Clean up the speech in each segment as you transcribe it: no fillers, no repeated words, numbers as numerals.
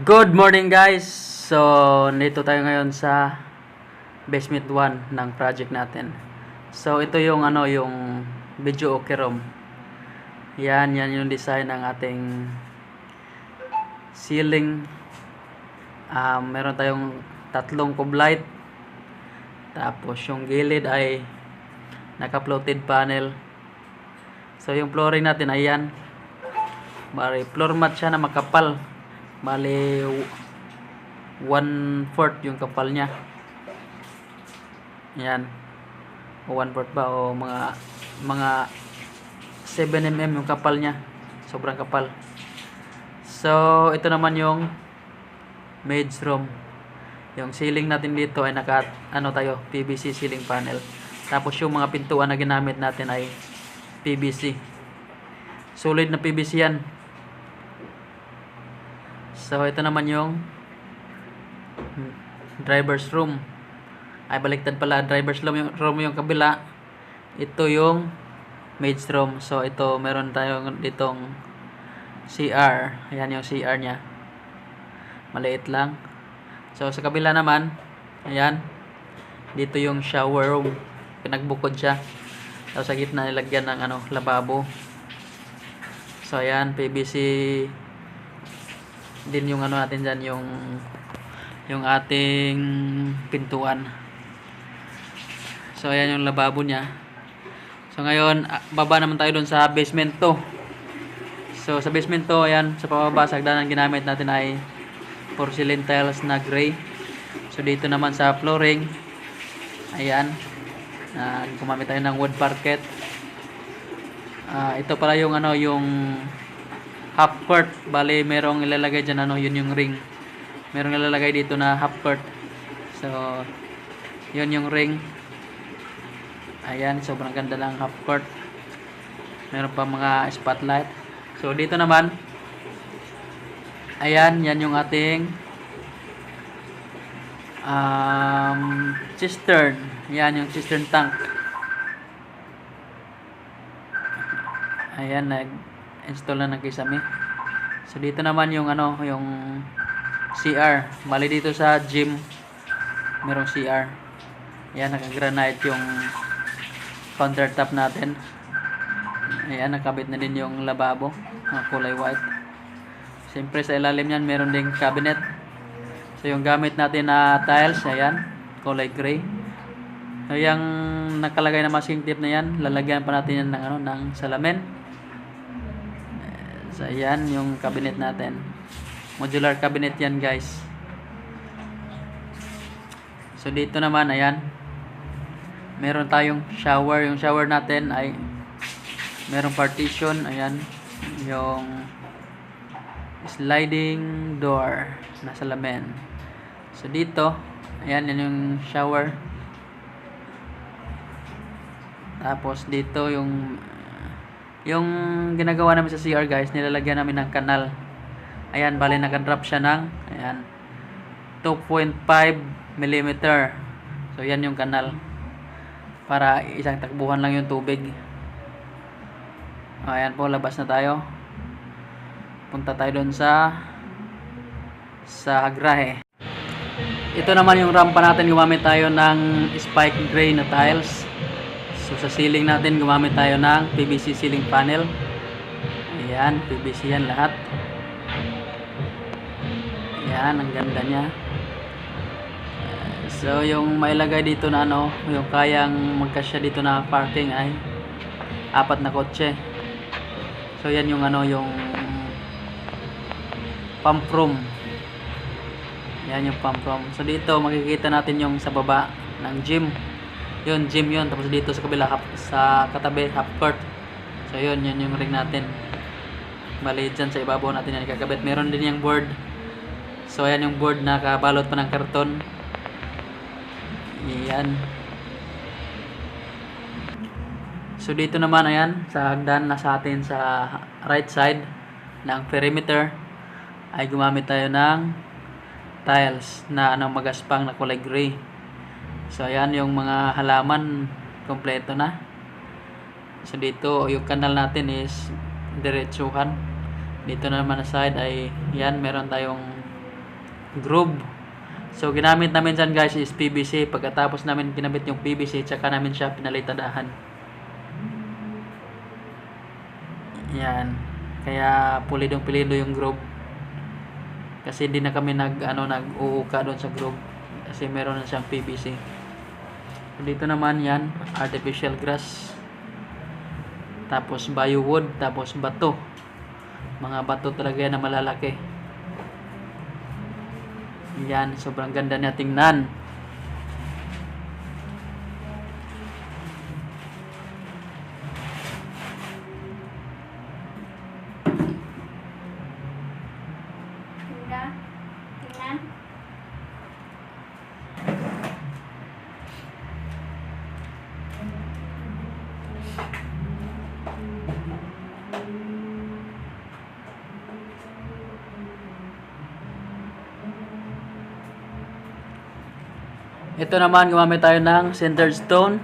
Good morning guys! So, nito tayo ngayon sa basement 1 ng project natin. So, ito yung yung video okay room. Yan yung design ng ating ceiling. Meron tayong tatlong kublight. Tapos yung gilid ay naka-floated panel. So, yung flooring natin ay yan. Bali, floor mat siya na makapal. Bali 1/4 yung kapal niya. Yan. O 1/4 ba o mga 7 mm yung kapal niya. Sobrang kapal. So, ito naman yung maid's room. Yung ceiling natin dito ay PVC ceiling panel. Tapos yung mga pintuan na ginamit natin ay PVC. Solid na PVC yan. So, ito naman yung driver's room. Ay, baliktad pala. Driver's room yung kabila. Ito yung maid's room. So, ito, meron tayong ditong CR. Ayan yung CR nya. Maliit lang. So, sa kabila naman, ayan. Dito yung shower room. Pinagbukod siya. Tapos, sa gitna nilagyan ng lababo. So, ayan, PVC din yung natin dyan, yung ating pintuan. So, ayan yung lababo nya. So, ngayon, baba naman tayo dun sa basement 2. So, sa basement 2, ayan, sa pababa, sa hagdanan ginamit natin ay porcelain tiles na gray. So, dito naman sa flooring, ayan, gumamit tayo ng wood parquet. Ito pala yung yung half court. Bali, merong ilalagay dyan, yun yung ring. Merong ilalagay dito na half court. So, yun yung ring. Ayan, sobrang ganda lang half court. Meron pa mga spotlight. So, dito naman, ayan, yan yung ating cistern. Yan yung cistern tank. Ayan, nag-install na ng kisame. So, dito naman yung yung CR. Bali, dito sa gym, merong CR. Ayan, naka-granite yung countertop natin. Ayan, nakabit na din yung lababo, kulay white. Siyempre, sa ilalim yan, meron ding cabinet. So, yung gamit natin na tiles, ayan, kulay gray. So, yung nakalagay na masking tape na yan, lalagyan pa natin yan ng salamin. So, ayan yung cabinet natin. Modular cabinet yan, guys. So, dito naman, ayan, meron tayong shower. Yung shower natin ay merong partition. Ayan, yung sliding door na salamin. So, dito, ayan, yan yung shower. Tapos, dito yung ginagawa namin sa CR, guys, nilalagyan namin ng kanal. Ayan, bali nakadrop siya ng, ayan, 2.5 mm. So, yan yung kanal. Para isang takbuhan lang yung tubig. Ayan po, labas na tayo. Punta tayo doon sa grahe. Ito naman yung rampa natin, gumamit tayo ng spike gray na tiles. So, sa ceiling natin, gumamit tayo ng PVC ceiling panel. Ayan, PVC yan lahat. Ayan, ang ganda niya. So, yung mailagay dito na yung kayang magkasya dito na parking ay 4 na kotse. So, yan yung yung pump room. Yan yung pump room. So, dito makikita natin yung sa baba ng gym. Yun, gym yun. Tapos dito sa kabila, sa katabi, half court. So, yun yung ring natin. Bali, dyan sa ibabaw natin yan ikakabit. Meron din yung board. So, ayan yung board na kabalot pa ng karton. Ayan. So, dito naman, ayan, sa hagdan na sa atin sa right side ng perimeter ay gumamit tayo ng tiles na magaspang na kulay gray. So, ayan yung mga halaman, kompleto na. So, dito, yung kanal natin is diretsuhan. Dito naman na side ay, yan, meron tayong groove. So ginamit namin dyan guys is PVC. Pagkatapos namin kinabit yung PVC, tsaka namin siya pinalitadahan. Yan. Kaya pulidong-pulido yung groove. Kasi hindi na kami nag-uuka doon sa groove. Kasi meron na siyang PVC. Dito naman yan, artificial grass. Tapos biowood, tapos bato. Mga bato talaga yan na malalaki. Yan, sobrang ganda niya tingnan. Tingnan. Ito naman, gumamit tayo ng centered stone.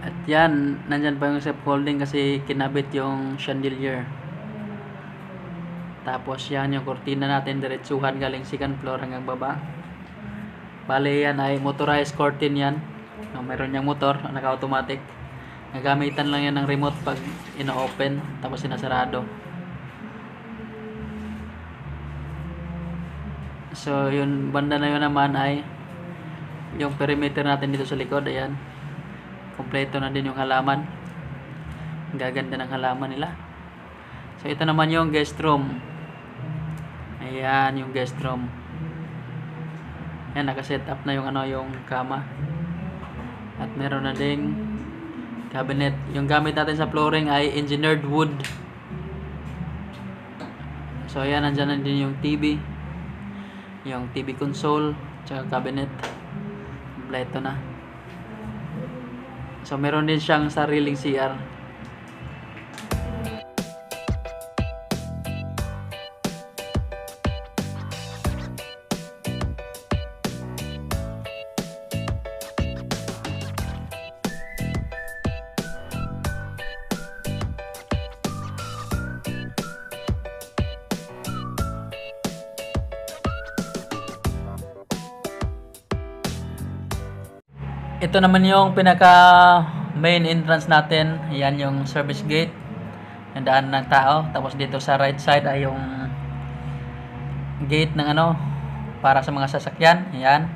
At yan, nandyan pa yung scaffolding kasi kinabit yung chandelier. Tapos yan, yung kortina natin, diretsuhan galing second floor hanggang baba. Bale yan ay motorized curtain yan. No, meron niyang motor, naka-automatic. Nagamitan lang yan ng remote pag ina-open, tapos sinasarado. So yun, banda na yun naman ay yung perimeter natin dito sa likod. Ayan, kompleto na din yung halaman. Ang gaganda ng halaman nila. So ito naman yung guest room. Ayan yung guest room. Ayan, naka-set up na yung yung kama. At meron na ding cabinet. Yung gamit natin sa flooring ay engineered wood. So ayan, nandyan na din yung TV. Yung TV console, tsaka cabinet. Kompleto na. So meron din siyang sariling CR. Ito naman yung pinaka main entrance natin. Yan yung service gate. Yung daan ng tao. Tapos dito sa right side ay yung gate ng para sa mga sasakyan. Yan.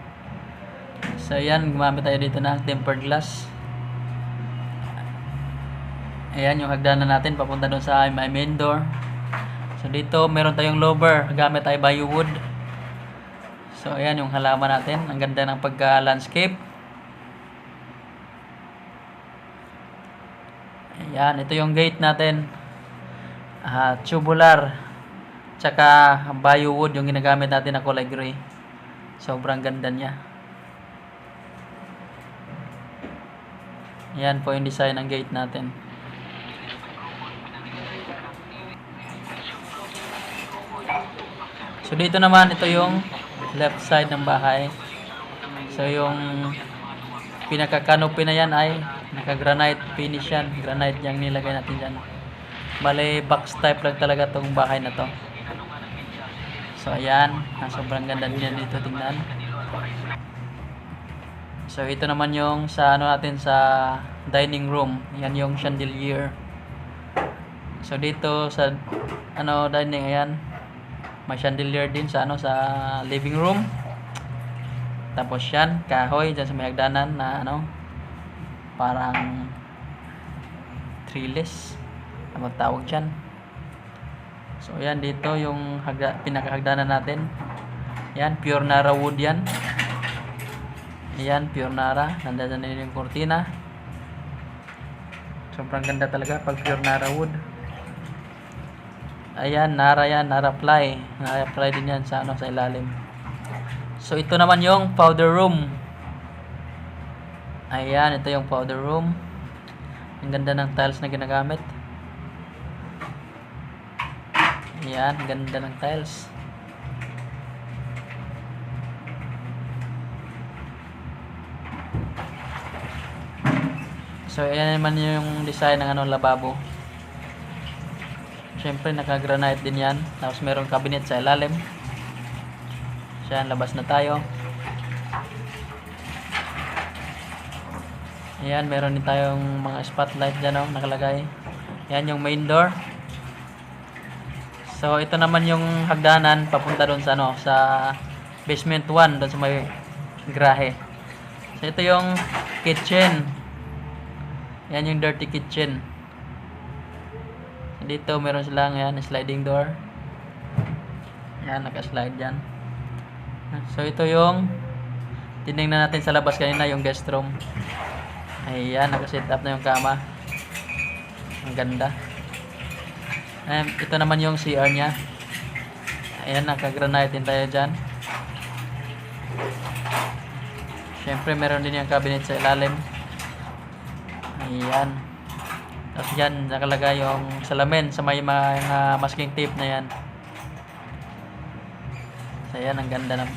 So yan, gumamit tayo dito ng tempered glass. Ayan yung hagdanan natin papunta doon sa my main door. So dito meron tayong lower. Gamit tayo biowood. So ayan yung halaman natin. Ang ganda ng pagka-landscape. Ayan, ito yung gate natin. Tubular. Tsaka biowood yung ginagamit natin na kulay gray. Sobrang ganda niya. Ayan po yung design ng gate natin. So dito naman, ito yung left side ng bahay. So yung pinaka-canopy na yan ay naka-granite finish yan. Granite yung nilagay natin dyan. Bale, box type lang talaga tong bahay na to. So ayan, sobrang ganda din dito tingnan. So ito naman yung sa natin sa dining room. Yan yung chandelier. So dito sa dining, ayan, may chandelier din sa sa living room. Tapos yan, kahoy dyan sa may hagdanan na parang trellis na magtawag dyan. So yan, dito yung pinakahagdanan natin. Yan, pure Nara wood yan. Yan, pure Nara. Nandiyan na yung cortina. Sobrang ganda talaga pag pure Nara wood. Ayan, Nara yan, Nara ply. Nara ply din yan sa sa ilalim. So ito naman yung powder room. Ayan, ito yung powder room. Ang ganda ng tiles na ginagamit. Ayan, ganda ng tiles. So ayan naman yung design ng lababo. Siyempre naka-granite din yan. Tapos merong cabinet sa ilalim. So yan, labas na tayo. Ayan, meron din tayong mga spotlight dyan, oh, nakalagay. Yan yung main door. So ito naman yung hagdanan papunta doon sa ano, sa basement 1, doon sa may grahe. So ito yung kitchen. Yan yung dirty kitchen. So, dito meron silang yan, sliding door. Yan, naka-slide dyan. So ito yung tinignan natin sa labas kanina, yung guest room. Ayan, naka-set up na yung kama. Ang ganda. Ayan, ito naman yung CR nya. Ayan, naka-granite din tayo dyan. Siyempre, meron din yung cabinet sa ilalim. Ayan. Tapos dyan, nakalagay yung salamin sa may mga masking tape na yan. So, ayan, ang ganda ng,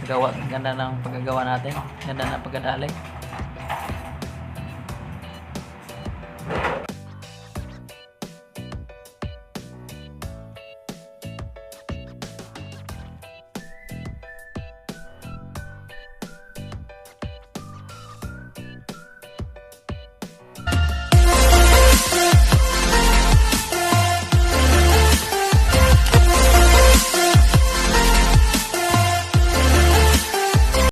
gawa. Ang ganda ng paggagawa natin. Ang ganda ng pagkadali.